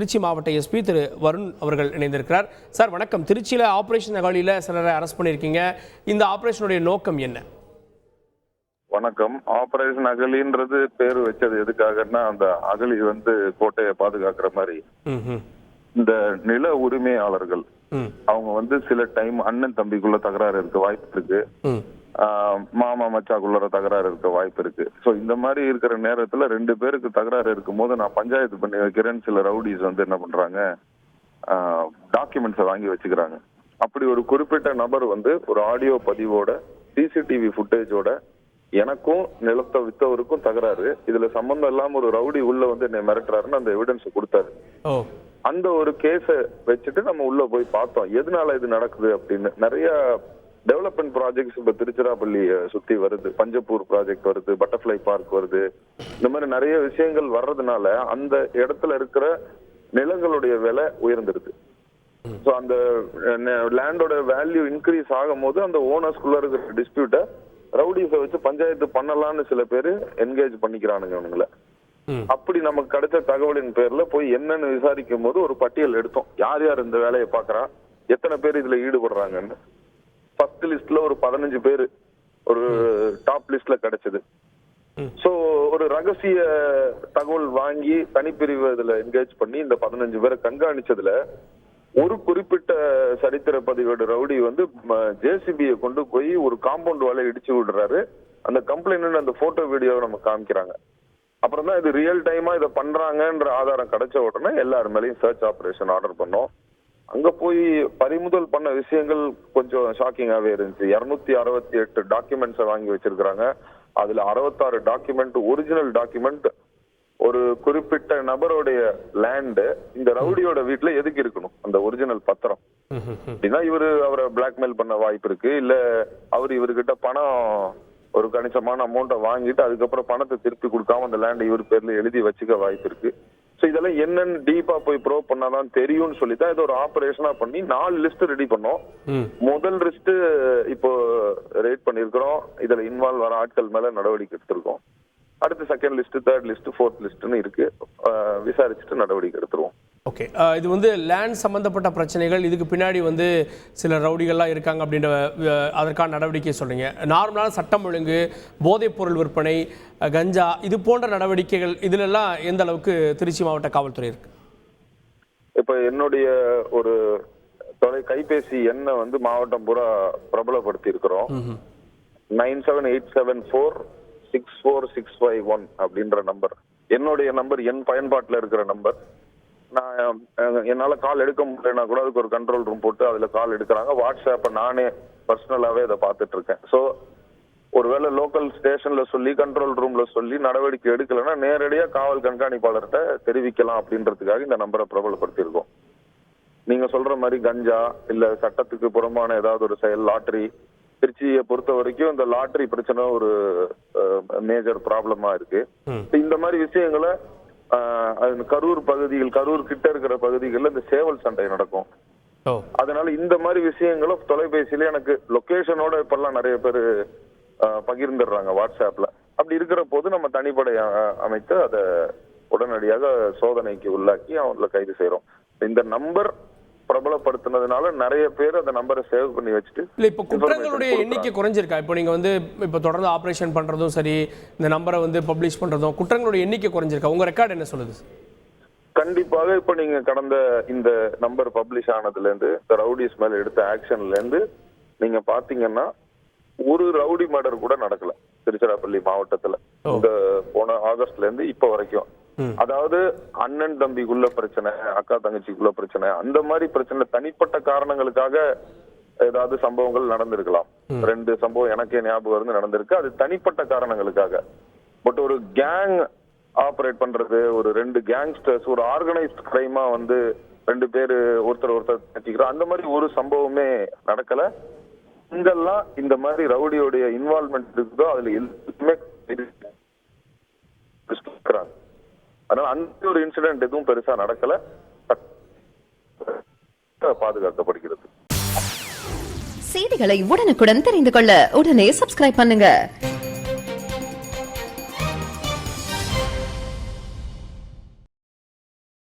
திருச்சி மாவட்ட எஸ்பி திரு வருண் அவர்கள் இணைந்திருக்கிறார். சார் வணக்கம். திருச்சியில் ஆபரேஷன் அகலியில் சிலரை அரெஸ்ட் பண்ணியிருக்கீங்க. இந்த ஆபரேஷனுடைய நோக்கம் என்ன? வணக்கம். ஆபரேஷன் அகலின்றது பேர் வச்சது எதுக்காகன்னா, அந்த அகலி கோட்டையை பாதுகாக்கிற மாதிரி இந்த நில உரிமையாளர்கள் அவங்க சில டைம் அண்ணன் தம்பிக்குள்ள தகராறு இருக்க வாய்ப்பு இருக்கு, மாமா மச்சாக்குள்ள தகராறு இருக்க வாய்ப்பு இருக்கு. சோ இந்த மாதிரி இருக்கிற நேரத்துல ரெண்டு பேருக்கு தகராறு இருக்கும் போது நான் பஞ்சாயத்து பண்ணி வைக்கிறேன்னு சில ரவுடிஸ் என்ன பண்றாங்க, டாக்குமெண்ட்ஸை வாங்கி வச்சுக்கிறாங்க. அப்படி ஒரு குறிப்பிட்ட நபர் ஒரு ஆடியோ பதிவோட சிசிடிவி ஃபுட்டேஜோட எனக்கும் நிலத்தை வித்தவருக்கும் தகராறு, இதுல சம்பந்தம் இல்லாம ஒரு ரவுடி உள்ள என்னை மிரட்டுறாருன்னு அந்த எவிடன்ஸ் கொடுத்தாரு. அந்த ஒரு கேஸ வச்சுட்டு நம்ம உள்ள போய் பார்த்தோம் எதனால இது நடக்குது அப்படின்னு. நிறைய டெவலப்மெண்ட் ப்ராஜெக்ட்ஸ் இப்ப திருச்சிராப்பள்ளி சுத்தி வருது, பஞ்சப்பூர் ப்ராஜெக்ட் வருது, பட்டர்ஃபிளை பார்க் வருது, இந்த மாதிரி நிறைய விஷயங்கள் வர்றதுனால அந்த இடத்துல இருக்கிற நிலங்களுடைய விலை உயர்ந்துருது. ஸோ அந்த லேண்டோட வேல்யூ இன்க்ரீஸ் ஆகும் போது அந்த ஓனர்ஸ்குள்ள இருக்கிற டிஸ்பியூட்டை ரவுடிஸை வச்சு பஞ்சாயத்து பண்ணலாம்னு சில பேர் என்கேஜ் பண்ணிக்கிறானுங்க அவனுங்களை. அப்படி நமக்கு கிடைச்ச தகவலின் பேர்ல போய் என்னன்னு விசாரிக்கும் போது ஒரு பட்டியல் எடுத்தோம், யார் யார் இந்த வேலையை பாக்குறான், எத்தனை பேர் இதுல ஈடுபடுறாங்கன்னு. ஃபர்ஸ்ட் லிஸ்ட்ல ஒரு 15 பேர் ஒரு டாப் லிஸ்ட்ல கிடைச்சது. சோ ஒரு ரகசிய தகவல் வாங்கி தனிப்பிரிவு இதுல என்கேஜ் பண்ணி இந்த 15 பேரை கண்காணிச்சதுல ஒரு குறிப்பிட்ட சரித்திர பதிவோட ரவுடி ஜேசிபியை கொண்டு போய் ஒரு காம்பவுண்ட் வாலை இடிச்சு விடுறாரு. அந்த கம்ப்ளைண்ட் அந்த போட்டோ வீடியோவை நம்ம காமிக்கிறாங்க. அப்புறம் தான் இது ரியல் டைமா இதை பண்றாங்கன்ற ஆதாரம் கிடைச்ச உடனே எல்லாரு மேலேயும் சர்ச் ஆபரேஷன் ஆர்டர் பண்ணோம். அங்க போய் பறிமுதல் பண்ண விஷயங்கள் கொஞ்சம் ஷாக்கிங்காவே இருந்துச்சு. 268 டாக்குமெண்ட்ஸை வாங்கி வச்சிருக்காங்க. அதுல 66 டாக்குமெண்ட் ஒரிஜினல் டாக்குமெண்ட். ஒரு குறிப்பிட்ட நபருடைய லேண்டு இந்த ரவுடியோட வீட்டுல எதுக்கு இருக்கணும் அந்த ஒரிஜினல் பத்திரம்? அப்படின்னா அவரை பிளாக்மெயில் பண்ண வாய்ப்பு இருக்கு, இல்ல இவர்கிட்ட பணம் ஒரு கணிசமான அமௌண்ட்டை வாங்கிட்டு அதுக்கப்புறம் பணத்தை திருப்பி கொடுக்காம அந்த லேண்ட் இவர் பேர்ல எழுதி வச்சுக்க வாய்ப்பு இருக்கு. சோ இதெல்லாம் என்னன்னு டீப்பா போய் ப்ரூவ் பண்ணாதான் தெரியும்னு சொல்லித்தான் இது ஒரு ஆபரேஷனா பண்ணி 4 லிஸ்ட் ரெடி பண்ணோம். முதல் லிஸ்ட் இப்போ ரெய்ட் பண்ணிருக்கிறோம். இதுல இன்வால்வ் வர ஆட்கள் மேல நடவடிக்கை எடுத்திருக்கோம். அடுத்து second list, third list, fourth லிஸ்ட்னு இருக்கு. விசாரிச்சுட்டு நடவடிக்கை எடுத்துருவோம். ஓகே, இது லேண்ட் சம்பந்தப்பட்ட பிரச்சனைகள், இதுக்கு பின்னாடி சில ரவுடிகள்லாம் இருக்காங்க அப்படின்ற அதற்கான நடவடிக்கை சொல்றீங்க. நார்மலான சட்டம் ஒழுங்கு, போதைப் பொருள் விற்பனை, கஞ்சா, இது போன்ற நடவடிக்கைகள் இதுலெல்லாம் எந்த அளவுக்கு திருச்சி மாவட்ட காவல்துறை இருக்கு? இப்ப என்னுடைய ஒரு கைபேசி எண்ணை மாவட்டம் பூரா பிரபலப்படுத்தி இருக்கிறோம். 9787464651 அப்படின்ற நம்பர் என்னுடைய நம்பர், என் பயன்பாட்டில் இருக்கிற நம்பர். நான் என்னால கால் எடுக்க முடியலன்னா கூட அதுக்கு ஒரு கண்ட்ரோல் ரூம் போட்டு அதுல கால் எடுக்கிறாங்க. வாட்ஸ்அப்பை நானே பர்சனலாவே இதை பார்த்துட்டு இருக்கேன். ஸோ ஒருவேளை லோக்கல் ஸ்டேஷன்ல சொல்லி கண்ட்ரோல் ரூம்ல சொல்லி நடவடிக்கை எடுக்கலைன்னா நேரடியா காவல் கண்காணிப்பாளர்கிட்ட தெரிவிக்கலாம் அப்படின்றதுக்காக இந்த நம்பரை பிரபலப்படுத்தியிருக்கோம். நீங்க சொல்ற மாதிரி கஞ்சா இல்ல சட்டத்துக்கு புறம்பான ஏதாவது ஒரு செயல், லாட்டரி, திருச்சியை பொறுத்த வரைக்கும் இந்த லாட்டரி பிரச்சனை ஒரு மேஜர் ப்ராப்ளமா இருக்கு. இந்த மாதிரி விஷயங்களை கரூர் பகுதிகள், கரூர் கிட்ட இருக்கிற பகுதிகளில் இந்த சேவல் சண்டை நடக்கும். அதனால இந்த மாதிரி விஷயங்கள தொலைபேசியில எனக்கு லொகேஷனோட இப்பெல்லாம் நிறைய பேர் பகிர்ந்துடுறாங்க வாட்ஸ்அப்ல. அப்படி இருக்கிற போது நம்ம தனிப்படை அமைத்து அதை உடனடியாக சோதனைக்கு உள்ளாக்கி அவங்கள கைது செய்யறோம். இந்த நம்பர் பிரபலப்படுத்தினதுனால நிறைய பேர் அந்த நம்பரை சேவ் பண்ணி வச்சுட்டு. இல்ல இப்ப குற்றங்களுடைய எண்ணிக்கை குறைஞ்சிருக்கா? இப்போ நீங்க இப்ப தொடர்ந்து ஆபரேஷன் பண்றதும் சரி, இந்த நம்பரை பப்ளிஷ் பண்றதும், குற்றங்களுடைய எண்ணிக்கை குறைஞ்சிருக்கா? உங்க ரெக்கார்டு என்ன சொல்லுது? கண்டிப்பாக இப்ப நீங்க கடந்த இந்த நம்பர் பப்ளிஷ் ஆனதுல இருந்து இந்த ரவுடிஸ் மேல எடுத்த ஆக்ஷன்ல இருந்து நீங்க பாத்தீங்கன்னா ஒரு ரவுடி மர்டர் கூட நடக்கல திருச்சிராப்பள்ளி மாவட்டத்துல இந்த போன ஆகஸ்ட்ல இருந்து இப்ப வரைக்கும். அதாவது அண்ணன் தம்பிக்குள்ள பிரச்சனை, அக்கா தங்கச்சிக்குள்ள பிரச்சனை, அந்த மாதிரி பிரச்சனை தனிப்பட்ட காரணங்களுக்காக ஏதாவது சம்பவங்கள் நடந்திருக்கலாம். 2 சம்பவம் எனக்கே ஞாபகம் நடந்திருக்கு. அது தனிப்பட்ட காரணங்களுக்காக. பட் ஒரு கேங் ஆபரேட் பண்றது, ஒரு 2 கேங்ஸ்டர்ஸ் ஒரு ஆர்கனைஸ்ட் கிரைமா 2 பேரு ஒருத்தர் கட்டிக்கிறோம், அந்த மாதிரி ஒரு சம்பவமே நடக்கல. இங்கெல்லாம் இந்த மாதிரி ரவுடியோடைய இன்வால்வ்மெண்ட் இருக்குதோ அதுல எல்லாமே அதனால அந்த ஒரு இன்சிடென்ட் எதுவும் பெருசா நடக்கல, பாதுகாக்கப்படுகிறது. செய்திகளை உடனுக்குடன் தெரிந்து கொள்ள உடனே சப்ஸ்கிரைப் பண்ணுங்க.